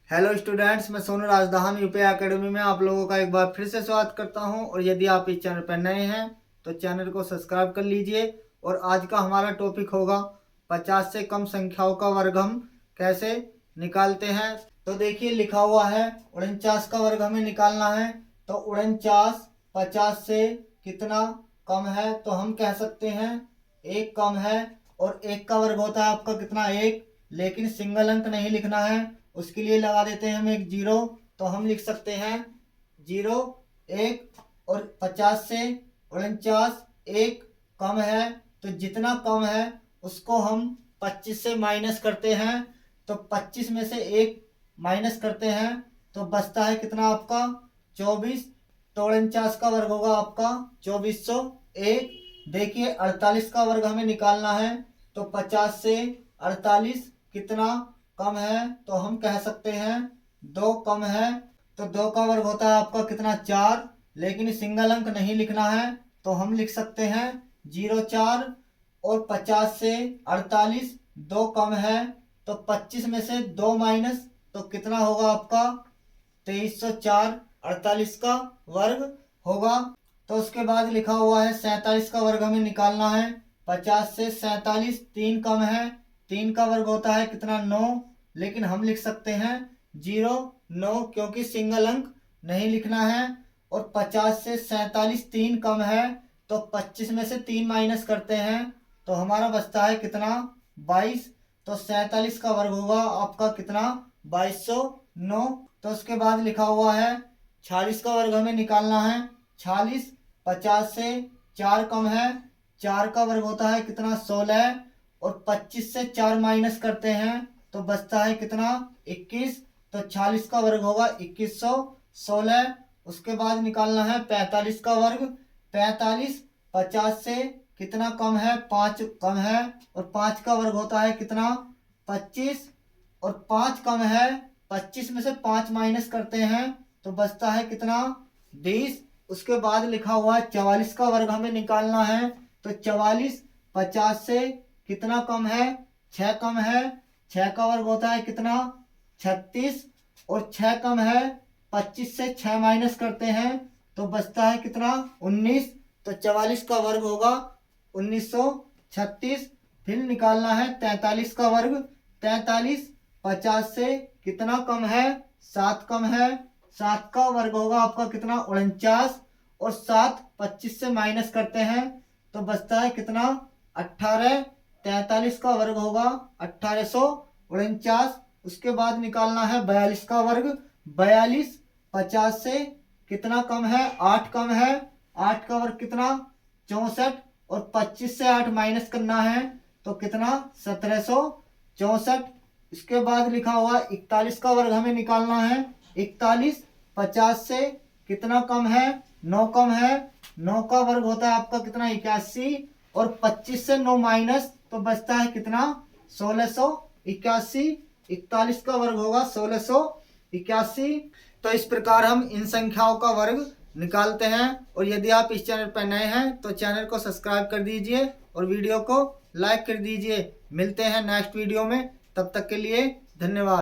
Hello students, मैं सोनू राजधानी UPI academy में आप लोगों का एक बार फिर से स्वागत करता हूं। और यदि आप इस चैनल पर नए हैं तो चैनल को सब्सक्राइब कर लीजिए। और आज का हमारा टॉपिक होगा 50 से कम संख्याओं का वर्ग हम कैसे निकालते हैं। तो देखिए लिखा हुआ है 49 का वर्ग हमें निकालना है। तो 49 50 से कितना कम है, तो हम कह सकते हैं 1 कम है। और 1 का वर्ग होता है आपका कितना 1, लेकिन सिंगल अंक नहीं लिखना है, उसके लिए लगा देते हैं हम एक जीरो। तो हम लिख सकते हैं 0 1। और 50 से 49 1 कम है, तो जितना कम है उसको हम 25 से माइनस करते हैं। तो 25 में से 1 माइनस करते हैं तो बचता है कितना आपका 24। तो 49 का वर्ग होगा आपका 2401। देखिए 48 का वर्ग हमें निकालना है। तो 50 से 48 कितना कम है, तो हम कह सकते हैं 2 कम है। तो 2 का वर्ग होता है आपका कितना 4, लेकिन सिंगल अंक नहीं लिखना है, तो हम लिख सकते हैं 04। और 50 से 48 2 कम है, तो 25 में से 2 माइनस तो कितना होगा आपका 2304। 48 का वर्ग होगा। तो उसके बाद लिखा हुआ है 47 का वर्ग हमें निकालना है। 50 से 47 3 कम है, 3 का वर्ग होता है कितना 9, लेकिन हम लिख सकते हैं 09 क्योंकि सिंगल अंक नहीं लिखना है। और 50 से 47 3 कम है, तो 25 में से 3 माइनस करते हैं तो हमारा बचता है कितना 22। तो 47 का वर्ग होगा आपका कितना 2209। तो उसके बाद लिखा हुआ है 46 का वर्ग हमें निकालना है। 46 50 से 4 कम है, 4 का वर्ग होता है कितना 16। और 25 से 4 माइनस करते हैं तो बचता है कितना 21। तो 46 का वर्ग होगा 2116। उसके बाद निकालना है 45 का वर्ग। 45 50 से कितना कम है 5 कम है, और 5 का वर्ग होता है कितना 25। और 5 कम है, 25 में से 5 माइनस करते हैं तो बचता है कितना 20। उसके बाद लिखा हुआ है 44 का वर्ग हमें निकालना है। तो 44 50 से कितना कम है 6 कम है, 6 का वर्ग होता है कितना 36। और 6 कम है, 25 से 6 माइनस करते हैं तो बचता है कितना 19। तो 44 का वर्ग होगा 1936। फिर निकालना है 43 का वर्ग। 43 50 से कितना कम है 7 कम है, 7 का वर्ग होगा आपका कितना 49। और 7 25 से माइनस करते हैं तो बचता है कितना 18। 43 का वर्ग होगा 1849। उसके बाद निकालना है 42 का वर्ग। 42 50 से कितना कम है 8 कम है, 8 का वर्ग कितना 64। और 25 से 8 माइनस करना है तो कितना 1764। इसके बाद लिखा हुआ 41 का वर्ग हमें निकालना है। 41 50 से कितना कम है 9 कम है, 9 का वर्ग होता है आपका कितना 81। और 25 से 9 माइनस तो बचता है कितना 1681। 41 का वर्ग होगा 1681। तो इस प्रकार हम इन संख्याओं का वर्ग निकालते हैं। और यदि आप इस चैनल पर नए हैं तो चैनल को सब्सक्राइब कर दीजिए और वीडियो को लाइक कर दीजिए। मिलते हैं नेक्स्ट वीडियो में, तब तक के लिए धन्यवाद।